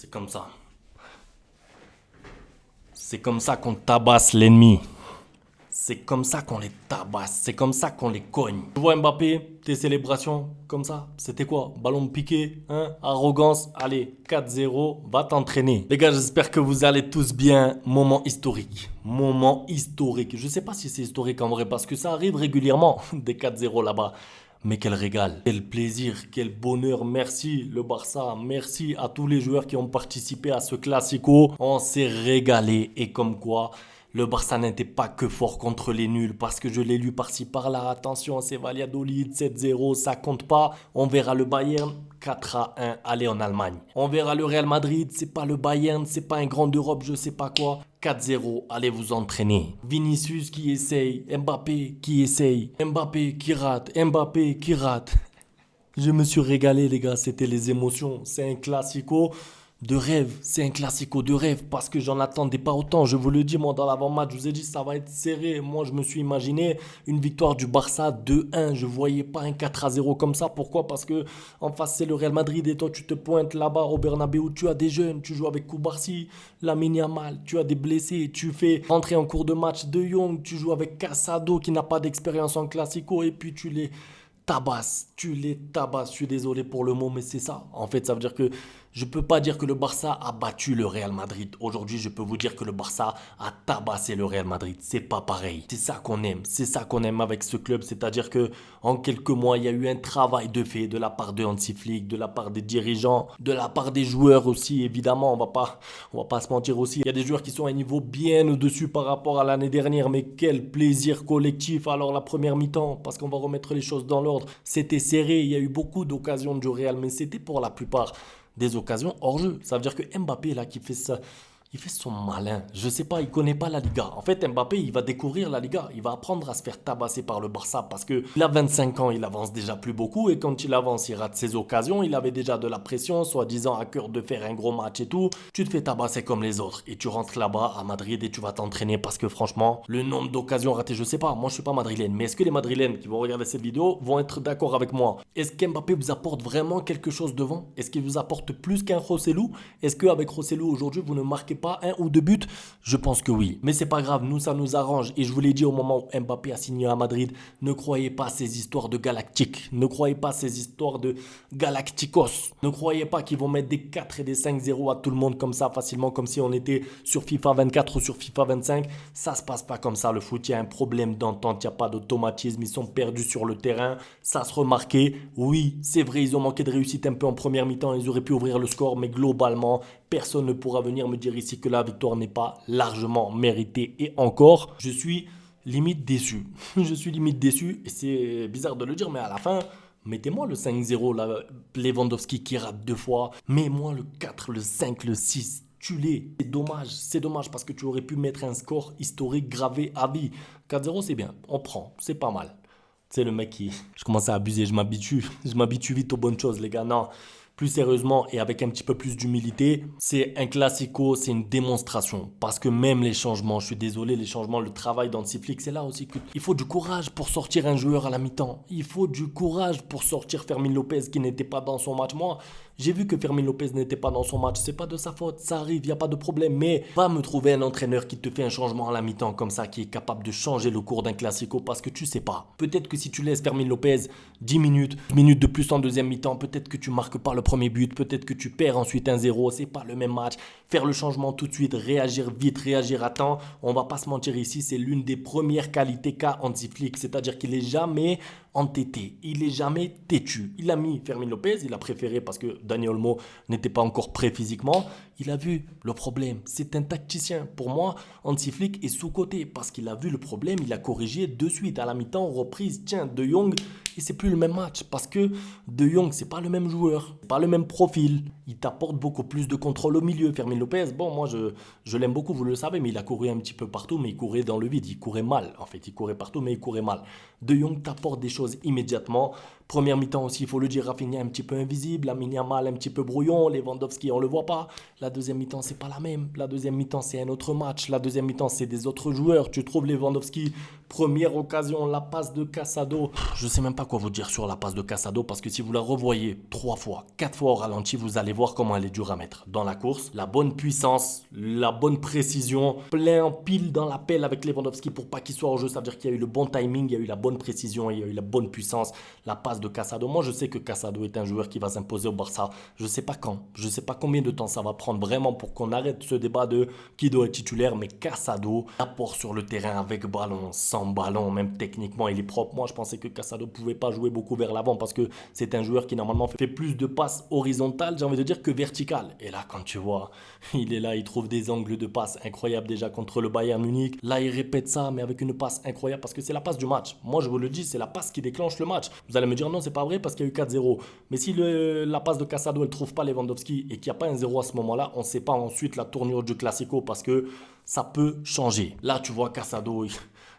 C'est comme ça. C'est comme ça qu'on tabasse l'ennemi. C'est comme ça qu'on les tabasse. C'est comme ça qu'on les cogne. Tu vois Mbappé, tes célébrations comme ça, c'était quoi? Ballon piqué, hein? Arrogance. Allez, 4-0, va t'entraîner. Les gars, j'espère que vous allez tous bien. Moment historique. Moment historique. Je sais pas si c'est historique en vrai parce que ça arrive régulièrement des 4-0 là-bas. Mais quel régal, quel plaisir, quel bonheur. Merci le Barça, merci à tous les joueurs qui ont participé à ce classico. On s'est régalé et comme quoi le Barça n'était pas que fort contre les nuls parce que je l'ai lu par-ci par-là. Attention, c'est Valladolid 7-0, ça compte pas. On verra le Bayern 4-1 aller en Allemagne. On verra le Real Madrid, c'est pas le Bayern, c'est pas un grand d'Europe, je sais pas quoi. 4-0, allez vous entraîner. Vinicius qui essaye, Mbappé qui essaye, Mbappé qui rate, Mbappé qui rate. Je me suis régalé les gars, c'était les émotions. C'est un classico de rêve, c'est un classico de rêve parce que j'en attendais pas autant. Je vous le dis, moi dans l'avant-match, je vous ai dit ça va être serré. Moi je me suis imaginé une victoire du Barça 2-1. Je voyais pas un 4-0 comme ça. Pourquoi? Parce que en face c'est le Real Madrid et toi tu te pointes là-bas au Bernabéu. Tu as des jeunes, tu joues avec Koubarsi, Lamine Yamal, tu as des blessés, tu fais rentrer en cours de match De Jong, tu joues avec Casado qui n'a pas d'expérience en classico et puis tu les tabasses. Je suis désolé pour le mot, mais c'est ça. En fait, ça veut dire que je peux pas dire que le Barça a battu le Real Madrid. Aujourd'hui, je peux vous dire que le Barça a tabassé le Real Madrid. C'est pas pareil. C'est ça qu'on aime. C'est ça qu'on aime avec ce club. C'est-à-dire que en quelques mois, il y a eu un travail de fait de la part de Hansi Flick, de la part des dirigeants, de la part des joueurs aussi. Évidemment, on va pas se mentir aussi. Il y a des joueurs qui sont à un niveau bien au-dessus par rapport à l'année dernière. Mais quel plaisir collectif. Alors la première mi-temps, parce qu'on va remettre les choses dans l'ordre. C'était serré. Il y a eu beaucoup d'occasions du Real, mais c'était pour la plupart des occasions hors jeu. Ça veut dire que Mbappé là qui fait ça, il fait son malin. Je sais pas, il connaît pas la Liga. En fait, Mbappé, il va découvrir la Liga. Il va apprendre à se faire tabasser par le Barça parce que il a 25 ans, il avance déjà plus beaucoup et quand il avance, il rate ses occasions. Il avait déjà de la pression, soi-disant à cœur de faire un gros match et tout. Tu te fais tabasser comme les autres et tu rentres là-bas à Madrid et tu vas t'entraîner parce que franchement, le nombre d'occasions ratées, je sais pas. Moi, je suis pas madrilène, mais est-ce que les madrilènes qui vont regarder cette vidéo vont être d'accord avec moi? Est-ce qu'Mbappé vous apporte vraiment quelque chose devant? Est-ce qu'il vous apporte plus qu'un Rossellou? Est-ce qu'avec Rossellou aujourd'hui, vous ne marquez pas un ou deux buts? Je pense que oui. Mais c'est pas grave, nous ça nous arrange. Et je vous l'ai dit au moment où Mbappé a signé à Madrid, ne croyez pas ces histoires de galactiques. Ne croyez pas ces histoires de galacticos. Ne croyez pas qu'ils vont mettre des 4 et des 5-0 à tout le monde comme ça facilement, comme si on était sur FIFA 24 ou sur FIFA 25. Ça se passe pas comme ça le foot. Il y a un problème d'entente, il n'y a pas d'automatisme. Ils sont perdus sur le terrain. Ça se remarquait. Oui, c'est vrai, ils ont manqué de réussite un peu en première mi-temps. Ils auraient pu ouvrir le score, mais globalement, personne ne pourra venir me dire ici que la victoire n'est pas largement méritée. Et encore, je suis limite déçu. Je suis limite déçu. Et c'est bizarre de le dire, mais à la fin, mettez-moi le 5-0, là, Lewandowski qui rate deux fois. Mets-moi le 4, le 5, le 6. Tue-les. C'est dommage parce que tu aurais pu mettre un score historique gravé à vie. 4-0, c'est bien. On prend. C'est pas mal. C'est le mec qui... Je commence à abuser, je m'habitue. Je m'habitue vite aux bonnes choses, les gars. Non, plus sérieusement et avec un petit peu plus d'humilité, c'est un classico, c'est une démonstration. Parce que même les changements, je suis désolé, les changements, le travail d'Hansi Flick, c'est là aussi qu'il faut du courage pour sortir un joueur à la mi-temps. Il faut du courage pour sortir Fermin Lopez qui n'était pas dans son match. Moi, j'ai vu que Fermin Lopez n'était pas dans son match. C'est pas de sa faute, ça arrive, il n'y a pas de problème. Mais va me trouver un entraîneur qui te fait un changement à la mi-temps comme ça, qui est capable de changer le cours d'un classico parce que tu sais pas. Peut-être que si tu laisses Fermin Lopez 10 minutes de plus en deuxième mi-temps, peut-être que tu marques pas le premier but, peut-être que tu perds ensuite 1-0, c'est pas le même match. Faire le changement tout de suite, réagir vite, réagir à temps, on va pas se mentir ici, c'est l'une des premières qualités qu'a Hansi Flick, c'est-à-dire qu'il est jamais entêté, il est jamais têtu. Il a mis Fermin Lopez, il a préféré parce que Dani Olmo n'était pas encore prêt physiquement. Il a vu le problème, c'est un tacticien. Pour moi, Hansi Flick est sous-coté parce qu'il a vu le problème, il a corrigé de suite à la mi-temps, reprise, tiens, De Jong, et c'est plus le même match parce que De Jong, c'est pas le même joueur, c'est pas le même profil. Il t'apporte beaucoup plus de contrôle au milieu. Fermin Lopez, bon, moi je l'aime beaucoup, vous le savez, mais il a couru un petit peu partout, mais il courait dans le vide, il courait mal. En fait, il courait partout, mais il courait mal. De Jong t'apporte des choses immédiatement. Première mi-temps aussi, il faut le dire, Rafinha un petit peu invisible, Lamine Yamal un petit peu brouillon, Lewandowski on le voit pas. La deuxième mi-temps c'est pas la même. La deuxième mi-temps c'est un autre match. La deuxième mi-temps c'est des autres joueurs. Tu trouves Lewandowski, première occasion, la passe de Casado. Je sais même pas quoi vous dire sur la passe de Casado parce que si vous la revoyez 3 fois, 4 fois au ralenti, vous allez voir comment elle est dure à mettre dans la course. La bonne puissance, la bonne précision, plein pile dans la pelle avec Lewandowski pour pas qu'il soit au jeu. Ça veut dire qu'il y a eu le bon timing, il y a eu la bonne précision, il y a eu la bonne puissance. La passe de Casado. Moi, je sais que Casado est un joueur qui va s'imposer au Barça. Je sais pas quand. Je sais pas combien de temps ça va prendre vraiment pour qu'on arrête ce débat de qui doit être titulaire. Mais Casado, apport sur le terrain avec ballon, sans ballon, même techniquement, il est propre. Moi, je pensais que Casado pouvait pas jouer beaucoup vers l'avant parce que c'est un joueur qui normalement fait plus de passes horizontales, j'ai envie de dire, que verticales. Et là, quand tu vois, il est là, il trouve des angles de passe incroyables déjà contre le Bayern Munich. Là, il répète ça, mais avec une passe incroyable parce que c'est la passe du match. Moi, je vous le dis, c'est la passe qui déclenche le match. Vous allez me dire non, c'est pas vrai parce qu'il y a eu 4-0. Mais si la passe de Casado, elle trouve pas Lewandowski et qu'il n'y a pas un 0 à ce moment-là, on ne sait pas ensuite la tournure du Classico parce que ça peut changer. Là, tu vois Casado,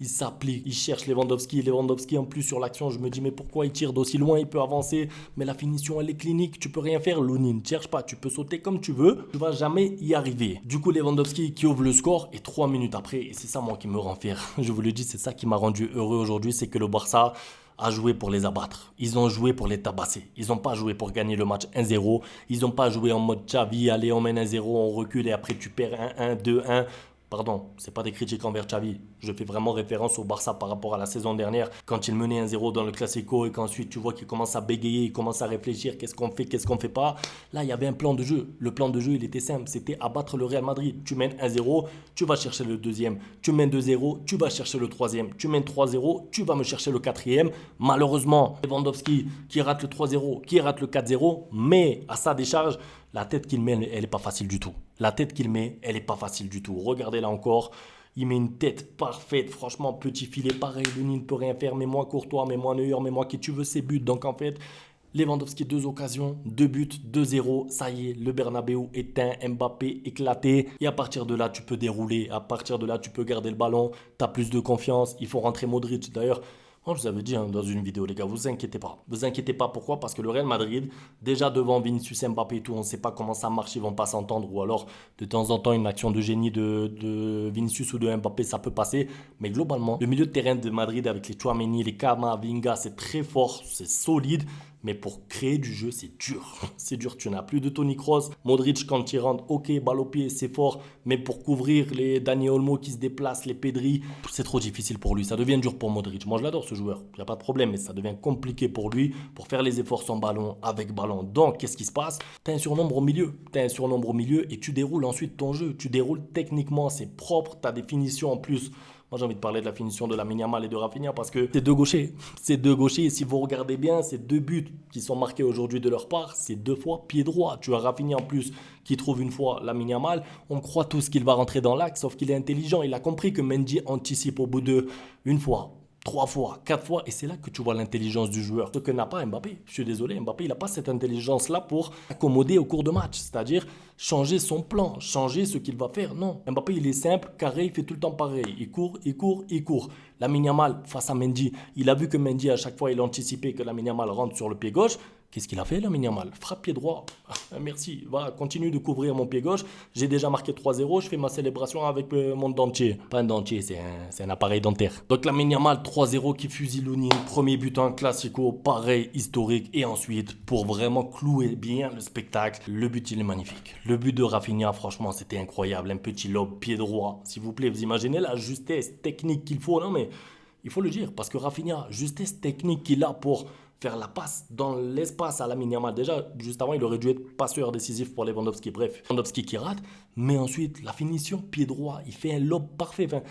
il s'applique, il cherche Lewandowski. Lewandowski en plus sur l'action, je me dis mais pourquoi il tire d'aussi loin, il peut avancer, mais la finition elle est clinique, tu peux rien faire. Louni, ne cherche pas, tu peux sauter comme tu veux, tu vas jamais y arriver. Du coup Lewandowski qui ouvre le score et 3 minutes après, et c'est ça moi qui me rend fier, je vous le dis, c'est ça qui m'a rendu heureux aujourd'hui, c'est que le Barça a joué pour les abattre. Ils ont joué pour les tabasser. Ils n'ont pas joué pour gagner le match 1-0. Ils n'ont pas joué en mode Xavi, allez on mène 1-0, on recule et après tu perds 1-1, 2-1. Pardon, c'est pas des critiques envers Xavi. Je fais vraiment référence au Barça par rapport à la saison dernière, quand il menait 1-0 dans le Classico et qu'ensuite tu vois qu'il commence à bégayer, il commence à réfléchir, qu'est-ce qu'on fait, qu'est-ce qu'on fait pas. Là, il y avait un plan de jeu. Le plan de jeu, il était simple, c'était abattre le Real Madrid. Tu mènes 1-0, tu vas chercher le deuxième. Tu mènes 2-0, tu vas chercher le troisième. Tu mènes 3-0, tu vas me chercher le quatrième. Malheureusement, Lewandowski qui rate le 3-0, qui rate le 4-0, mais à sa décharge, la tête qu'il met, elle n'est pas facile du tout. La tête qu'il met, elle n'est pas facile du tout. Regardez là encore, il met une tête parfaite. Franchement, petit filet, pareil, Luni ne peut rien faire. Mets-moi Courtois, mets-moi Neuer, mets-moi qui tu veux, c'est but. Donc en fait, Lewandowski, 2 occasions, 2 buts, 2-0. Ça y est, le Bernabéu éteint, Mbappé éclaté. Et à partir de là, tu peux dérouler. À partir de là, tu peux garder le ballon. Tu as plus de confiance. Il faut rentrer Modric. D'ailleurs, moi, je vous avais dit dans une vidéo, les gars, vous inquiétez pas. Vous inquiétez pas, pourquoi? Parce que le Real Madrid, déjà devant Vinicius, Mbappé et tout, on ne sait pas comment ça marche, ils vont pas s'entendre. Ou alors, de temps en temps, une action de génie de Vinicius ou de Mbappé, ça peut passer. Mais globalement, le milieu de terrain de Madrid avec les Tchouaméni, les Camavinga, c'est très fort, c'est solide. Mais pour créer du jeu, c'est dur. C'est dur. Tu n'as plus de Toni Kroos. Modric, quand il rentre, ok, balle au pied, c'est fort. Mais pour couvrir les Dani Olmo qui se déplacent, les Pedri, c'est trop difficile pour lui. Ça devient dur pour Modric. Moi, je l'adore, ce joueur. Il n'y a pas de problème. Mais ça devient compliqué pour lui pour faire les efforts sans ballon, avec ballon. Donc, qu'est-ce qui se passe? Tu as un surnombre au milieu. Tu as un surnombre au milieu et tu déroules ensuite ton jeu. Tu déroules techniquement. C'est propre. Tu as des finitions en plus. Moi, j'ai envie de parler de la finition de Lamine Yamal et de Rafinha parce que c'est deux gauchers. C'est deux gauchers. Et si vous regardez bien, ces 2 buts qui sont marqués aujourd'hui de leur part, c'est 2 fois pied droit. Tu as Rafinha en plus qui trouve une fois Lamine Yamal. On croit tous qu'il va rentrer dans l'axe, sauf qu'il est intelligent. Il a compris que Mendy anticipe au bout de une fois, 3 fois, 4 fois, et c'est là que tu vois l'intelligence du joueur. Ce que n'a pas Mbappé. Je suis désolé, Mbappé, il n'a pas cette intelligence-là pour accommoder au cours de match. C'est-à-dire changer son plan, changer ce qu'il va faire. Non, Mbappé, il est simple, carré, il fait tout le temps pareil. Il court, il court, il court. Lamine Yamal, face à Mendy, il a vu que Mendy, à chaque fois, il anticipait que Lamine Yamal rentre sur le pied gauche. Qu'est-ce qu'il a fait, Lamine Yamal? Frappe pied droit. Merci. Va, continue de couvrir mon pied gauche. J'ai déjà marqué 3-0. Je fais ma célébration avec mon dentier. Pas un dentier, c'est un appareil dentaire. Donc Lamine Yamal, 3-0 qui fusille Louni. Premier but en classico, pareil, historique. Et ensuite, pour vraiment clouer bien le spectacle, le but, il est magnifique. Le but de Rafinha, franchement, c'était incroyable. Un petit lob, pied droit. S'il vous plaît, vous imaginez la justesse technique qu'il faut. Non, mais il faut le dire. Parce que Rafinha, justesse technique qu'il a pour faire la passe dans l'espace à Lamine Yamal. Déjà, juste avant, il aurait dû être passeur décisif pour Lewandowski. Bref, Lewandowski qui rate. Mais ensuite, la finition, pied droit, il fait un lob parfait. Enfin,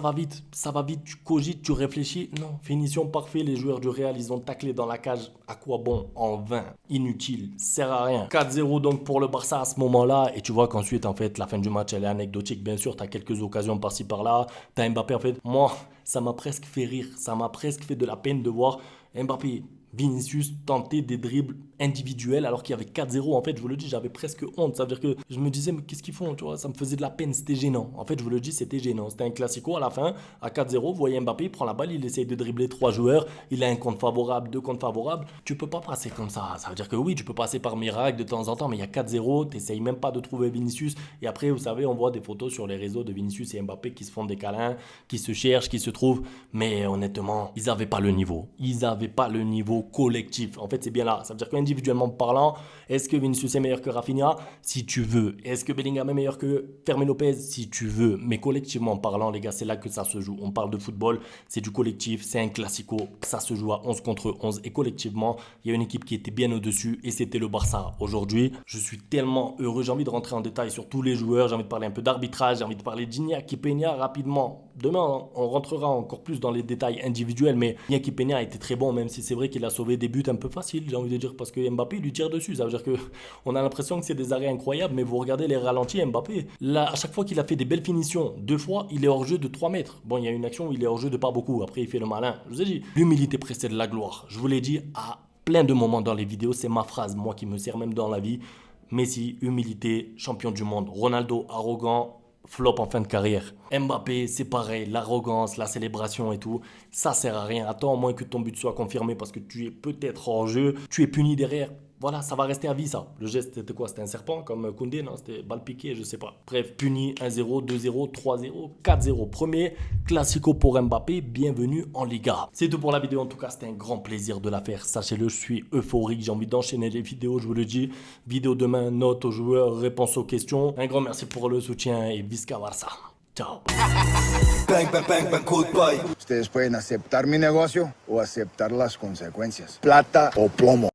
ça va vite, tu cogites, tu réfléchis. Non, finition parfait. Les joueurs du Real, ils ont taclé dans la cage. À quoi bon? En vain. Inutile. Sert à rien. 4-0 donc pour le Barça à ce moment-là. Et tu vois qu'ensuite, en fait, la fin du match, elle est anecdotique. Bien sûr, tu as quelques occasions par-ci par-là. Tu as Mbappé, en fait. Moi, ça m'a presque fait rire. Ça m'a presque fait de la peine de voir Mbappé, Vinicius tenter des dribbles individuel alors qu'il y avait 4-0. En fait, je vous le dis, j'avais presque honte. Ça veut dire que je me disais, mais qu'est-ce qu'ils font, tu vois, ça me faisait de la peine, c'était gênant. En fait, je vous le dis, c'était gênant. C'était un classico à la fin, à 4-0. Vous voyez Mbappé, il prend la balle, il essaye de dribbler 3 joueurs, il a un compte favorable, 2 comptes favorables. Tu peux pas passer comme ça. Ça veut dire que oui, tu peux passer par miracle de temps en temps, mais il y a 4-0, t'essayes même pas de trouver Vinicius. Et après, vous savez, on voit des photos sur les réseaux de Vinicius et Mbappé qui se font des câlins, qui se cherchent, qui se trouvent. Mais honnêtement, ils n'avaient pas le niveau. Ils n'avaient pas le niveau collectif. En fait, c'est bien là. Ça veut dire qu'individuellement parlant, est-ce que Vinicius est meilleur que Rafinha? Si tu veux. Est-ce que Bellingham est meilleur que Fermin Lopez? Si tu veux. Mais collectivement parlant, les gars, c'est là que ça se joue. On parle de football, c'est du collectif, c'est un classico. Ça se joue à 11 contre 11. Et collectivement, il y a une équipe qui était bien au-dessus et c'était le Barça. Aujourd'hui, je suis tellement heureux. J'ai envie de rentrer en détail sur tous les joueurs. J'ai envie de parler un peu d'arbitrage. J'ai envie de parler d'Iñaki Peña rapidement. Demain, on rentrera encore plus dans les détails individuels, mais Iñaki Peña a été très bon, même si c'est vrai qu'il a sauvé des buts un peu faciles, j'ai envie de dire, parce que Mbappé lui tire dessus. Ça veut dire qu'on a l'impression que c'est des arrêts incroyables, mais vous regardez les ralentis, Mbappé, là, à chaque fois qu'il a fait des belles finitions, 2 fois, il est hors jeu de 3 mètres. Bon, il y a une action où il est hors jeu de pas beaucoup, après il fait le malin. Je vous ai dit, l'humilité précède la gloire. Je vous l'ai dit à plein de moments dans les vidéos, c'est ma phrase, moi qui me sert même dans la vie. Messi, humilité, champion du monde. Ronaldo, arrogant, flop en fin de carrière. Mbappé, c'est pareil, l'arrogance, la célébration et tout, ça sert à rien. Attends au moins que ton but soit confirmé parce que tu es peut-être hors jeu, tu es puni derrière. Voilà, ça va rester à vie ça. Le geste c'était quoi? C'était un serpent comme Koundé, non? C'était balle piquée, je sais pas. Bref, puni 1-0, 2-0, 3-0, 4-0. Premier classico pour Mbappé, bienvenue en Liga. C'est tout pour la vidéo, en tout cas c'était un grand plaisir de la faire. Sachez-le, je suis euphorique, j'ai envie d'enchaîner les vidéos, je vous le dis. Vidéo demain, notes aux joueurs, réponses aux questions. Un grand merci pour le soutien et Visca Barça. Ciao. Bang, bang, bang, bang, goodbye. Ustedes pueden aceptar mi negocio o aceptar las consecuencias. Plata o plomo.